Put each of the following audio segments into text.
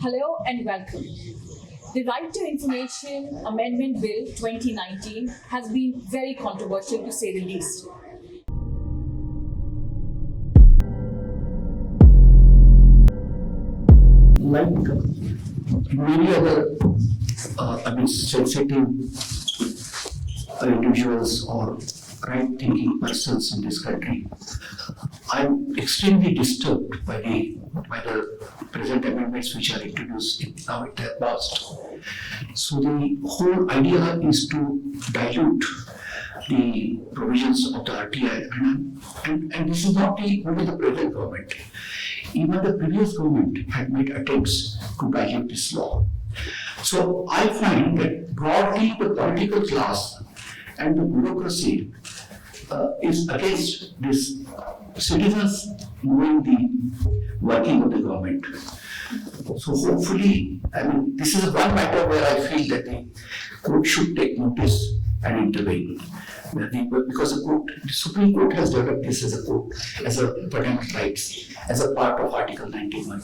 Hello and welcome. The Right to Information Amendment Bill 2019 has been very controversial to say the least. Like many other sensitive individuals or right-thinking persons in this country, I'm extremely disturbed by the present amendments which are introduced now in their past. So the whole idea is to dilute the provisions of the RTI, and this is not only the present government. Even the previous government had made attempts to dilute this law. So I find that broadly the political class and the bureaucracy is against this citizens knowing the working of the government. So hopefully, this is one matter where I feel that the court should take notice and intervene. Because the Supreme Court has developed this as a court, as a fundamental rights, as a part of Article 91.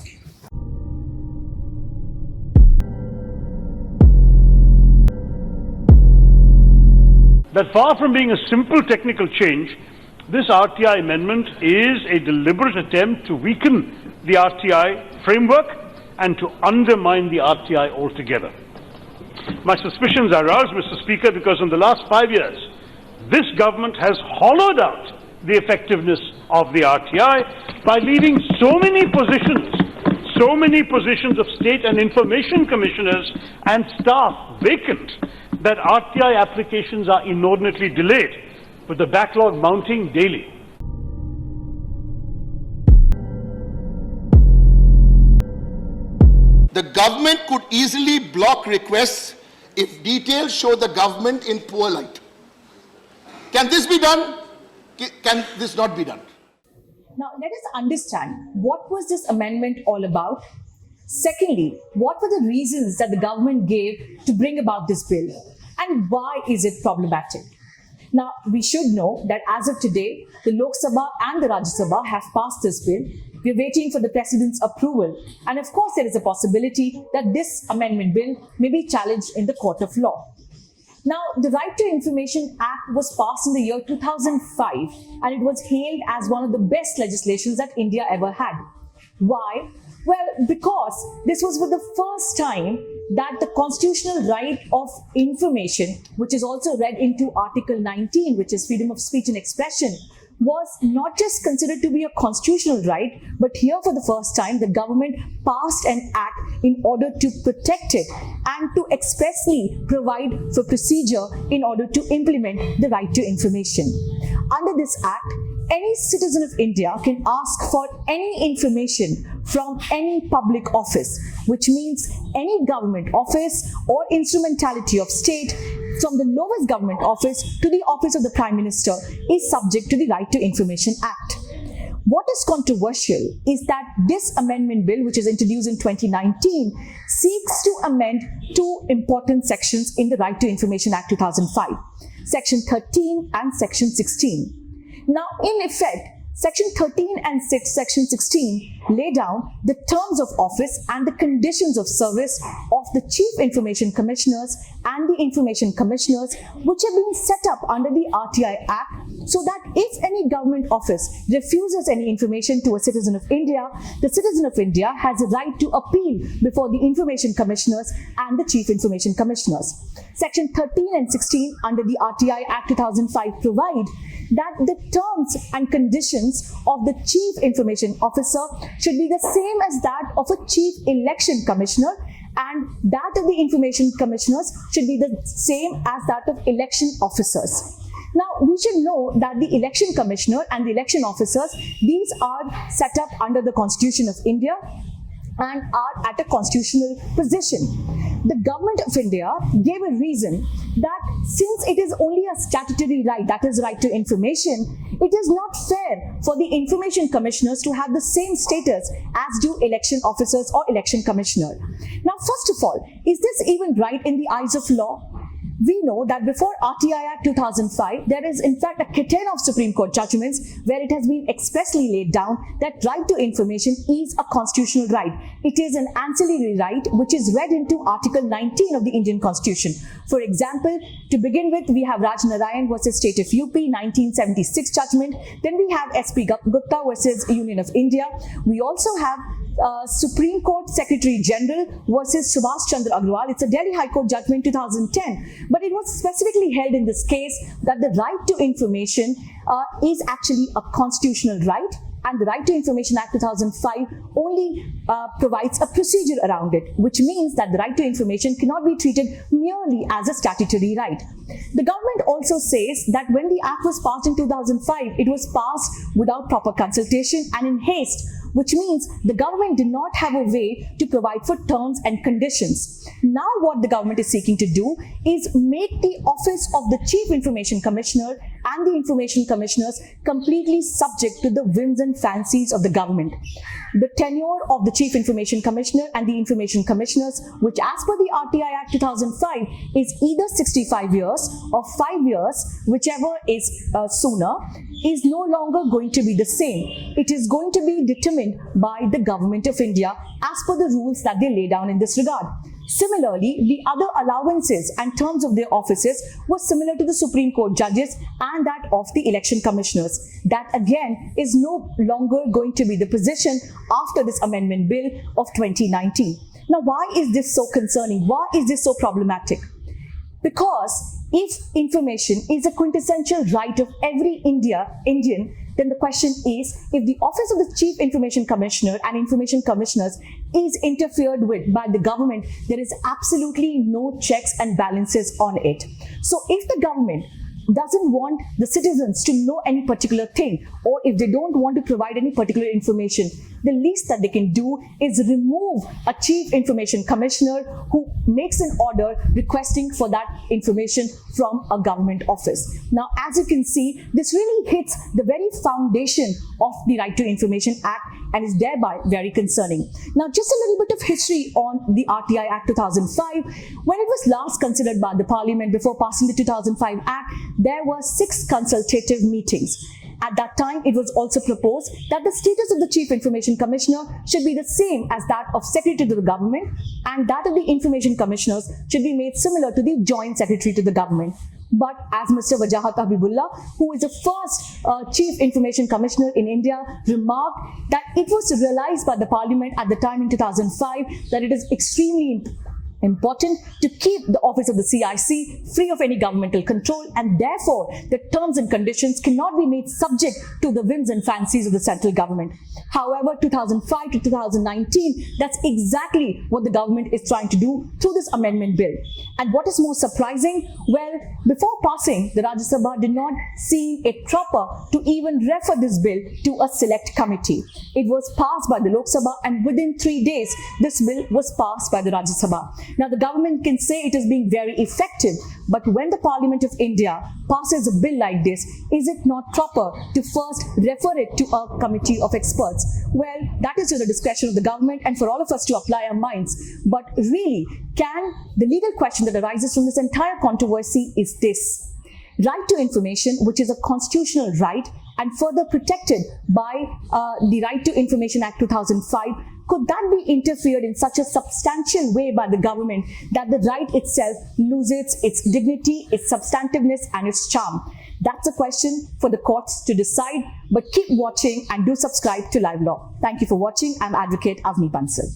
That far from being a simple technical change, this RTI amendment is a deliberate attempt to weaken the RTI framework and to undermine the RTI altogether. My suspicions are aroused, Mr. Speaker, because in the last 5 years, this government has hollowed out the effectiveness of the RTI by leaving so many positions of state and information commissioners and staff vacant that RTI applications are inordinately delayed, with the backlog mounting daily. The government could easily block requests if details show the government in poor light. Can this be done? Can this not be done? Now, let us understand what was this amendment all about. Secondly, what were the reasons that the government gave to bring about this bill, and why is it problematic? Now, we should know that as of today, the Lok Sabha and the Rajya Sabha have passed this bill. We are waiting for the President's approval. And of course, there is a possibility that this amendment bill may be challenged in the court of law. Now, the Right to Information Act was passed in the year 2005, and it was hailed as one of the best legislations that India ever had. Why? Well, because this was for the first time that the constitutional right of information, which is also read into Article 19, which is freedom of speech and expression, was not just considered to be a constitutional right, but here for the first time the government passed an act in order to protect it and to expressly provide for procedure in order to implement the right to information. Under this act, any citizen of India can ask for any information from any public office, which means any government office or instrumentality of state, from the lowest government office to the office of the Prime Minister, is subject to the Right to Information Act. What is controversial is that this amendment bill, which is introduced in 2019, seeks to amend two important sections in the Right to Information Act 2005, Section 13 and Section 16. Now, in effect, Section 13 and Section 16 lay down the terms of office and the conditions of service of the Chief Information Commissioners and the Information Commissioners, which have been set up under the RTI Act, so that if any government office refuses any information to a citizen of India, the citizen of India has a right to appeal before the Information Commissioners and the Chief Information Commissioners. Section 13 and 16 under the RTI Act 2005 provide that the terms and conditions of the Chief Information Officer should be the same as that of a Chief Election Commissioner, and that of the Information Commissioners should be the same as that of election officers. Now, we should know that the Election Commissioner and the election officers, these are set up under the Constitution of India and are at a constitutional position. The government of India gave a reason that since it is only a statutory right, that is right to information, it is not fair for the information commissioners to have the same status as do election officers or election commissioner. Now, first of all, is this even right in the eyes of law? We know that before RTI Act 2005, there is in fact a curtain of Supreme Court judgments where it has been expressly laid down that right to information is a constitutional right. It is an ancillary right which is read into Article 19 of the Indian Constitution. For example, to begin with, we have Raj Narayan versus State of UP 1976 judgment. Then we have SP Gupta versus Union of India. We also have Supreme Court Secretary General versus Subhash Chandra Agarwal. It's a Delhi High Court judgment 2010. But it was specifically held in this case that the right to information is actually a constitutional right, and the Right to Information Act 2005 only provides a procedure around it, which means that the right to information cannot be treated merely as a statutory right. The government also says that when the act was passed in 2005, it was passed without proper consultation and in haste, which means the government did not have a way to provide for terms and conditions. Now what the government is seeking to do is make the office of the Chief Information Commissioner and the Information Commissioners completely subject to the whims and fancies of the government. The tenure of the Chief Information Commissioner and the Information Commissioners, which as per the RTI Act 2005 is either 65 years or 5 years, whichever is sooner, is no longer going to be the same. It is going to be determined by the Government of India as per the rules that they lay down in this regard. Similarly, the other allowances and terms of their offices were similar to the Supreme Court judges and that of the election commissioners. That again is no longer going to be the position after this amendment bill of 2019. Now, why is this so concerning? Why is this so problematic? Because if information is a quintessential right of every Indian, then the question is, if the office of the Chief Information Commissioner and Information Commissioners is interfered with by the government, there is absolutely no checks and balances on it. So if the government doesn't want the citizens to know any particular thing, or if they don't want to provide any particular information, the least that they can do is remove a Chief Information Commissioner who makes an order requesting for that information from a government office. Now, as you can see, this really hits the very foundation of the Right to Information Act and is thereby very concerning. Now, just a little bit of history on the RTI Act 2005. When it was last considered by the Parliament before passing the 2005 Act, there were 6 consultative meetings. At that time, it was also proposed that the status of the Chief Information Commissioner should be the same as that of Secretary to the Government, and that of the Information Commissioners should be made similar to the Joint Secretary to the Government. But as Mr. Wajahat Habibullah, who is the first Chief Information Commissioner in India, remarked that it was realized by the Parliament at the time in 2005 that it is extremely important to keep the office of the CIC free of any governmental control, and therefore the terms and conditions cannot be made subject to the whims and fancies of the central government. However, 2005 to 2019, that's exactly what the government is trying to do through this amendment bill. And what is more surprising? Well, before passing, the Rajya Sabha did not see it proper to even refer this bill to a select committee. It was passed by the Lok Sabha, and within 3 days, this bill was passed by the Rajya Sabha. Now, the government can say it is being very effective, but when the Parliament of India passes a bill like this, is it not proper to first refer it to a committee of experts? Well, that is to the discretion of the government and for all of us to apply our minds. But really, the legal question that arises from this entire controversy is this: right to information, which is a constitutional right and further protected by the Right to Information Act 2005, could that be interfered in such a substantial way by the government that the right itself loses its dignity, its substantiveness and its charm? That's a question for the courts to decide, but keep watching and do subscribe to LiveLaw. Thank you for watching. I'm Advocate Avni Bansal.